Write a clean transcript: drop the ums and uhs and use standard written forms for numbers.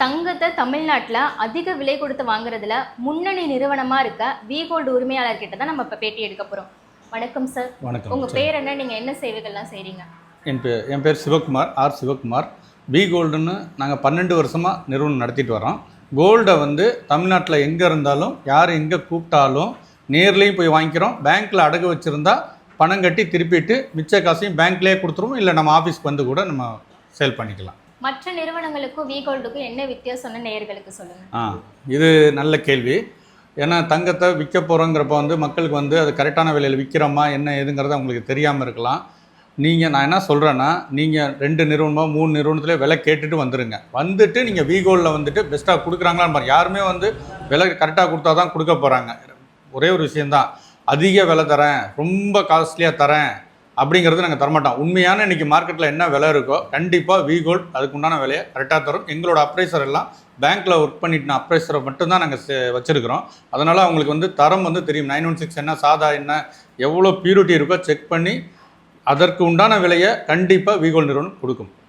தங்கத்தை தமிழ்நாட்டில் அதிக விலை கொடுத்து வாங்குறதுல முன்னணி நிறுவனமாக இருக்க வி கோல்டு உரிமையாளர்கிட்ட தான் நம்ம இப்போ பேட்டி எடுக்க போகிறோம். வணக்கம் சார். வணக்கம். உங்கள் பேர் என்ன, நீங்கள் என்ன சேவைகள்லாம் செய்கிறீங்க? என் பேர் சிவகுமார், ஆர் சிவகுமார். வி கோல்டுன்னு நாங்கள் 12 வருஷமாக நிறுவனம் நடத்திட்டு வரோம். கோல்டை தமிழ்நாட்டில் எங்கே இருந்தாலும் யார் எங்கே கூப்பிட்டாலும் நேர்லேயும் போய் வாங்கிக்கிறோம். பேங்க்கில் அடகு வச்சுருந்தா பணம் கட்டி திருப்பிட்டு மிச்ச காசையும் பேங்க்லேயே கொடுத்துருவோம். இல்லை நம்ம ஆஃபீஸ்க்கு கூட நம்ம சேல் பண்ணிக்கலாம். மற்ற நிறுவனங்களுக்கும் வி கோல்டுக்கும் என்ன வித்தியாசம்னு நேயர்களுக்கு சொல்லுங்கள். இது நல்ல கேள்வி. ஏன்னா தங்கத்தை விற்க போகிறோங்கிறப்ப மக்களுக்கு அது கரெக்டான விலையில் விற்கிறோமா என்ன ஏதுங்கிறது அவங்களுக்கு தெரியாமல் இருக்கலாம். நான் என்ன சொல்கிறேன்னா, நீங்கள் 2 நிறுவனமோ 3 நிறுவனத்தில் விலை கேட்டுட்டு வந்துட்டு நீங்கள் வி கோல்டில் பெஸ்ட்டாக கொடுக்குறாங்களான்னு பாருங்கள். யாருமே விலை கரெக்டாக கொடுத்தா தான் கொடுக்க போகிறாங்க. ஒரே ஒரு விஷயந்தான், அதிக விலை தரேன், ரொம்ப காஸ்ட்லியாக தரேன் அப்படிங்கிறது நாங்கள் தரமாட்டோம். உண்மையான இன்றைக்கி மார்க்கெட்டில் என்ன விலை இருக்கோ கண்டிப்பாக வி கோல்ட் அதுக்கு உண்டான விலையை கரெக்டாக தரும். எங்களோட அப்ரைசர் எல்லாம் பேங்க்கில் ஒர்க் பண்ணிட்டு அப்ரைசரை மட்டும்தான் நாங்கள் வச்சுருக்கிறோம். அதனால் அவங்களுக்கு தரம் தெரியும். 916 என்ன, சாதா என்ன, எவ்வளோ பியூரிட்டி இருக்கோ செக் பண்ணி அதற்கு உண்டான விலையை கண்டிப்பாக வி கோல்ட் நிறுவனம் கொடுக்கும்.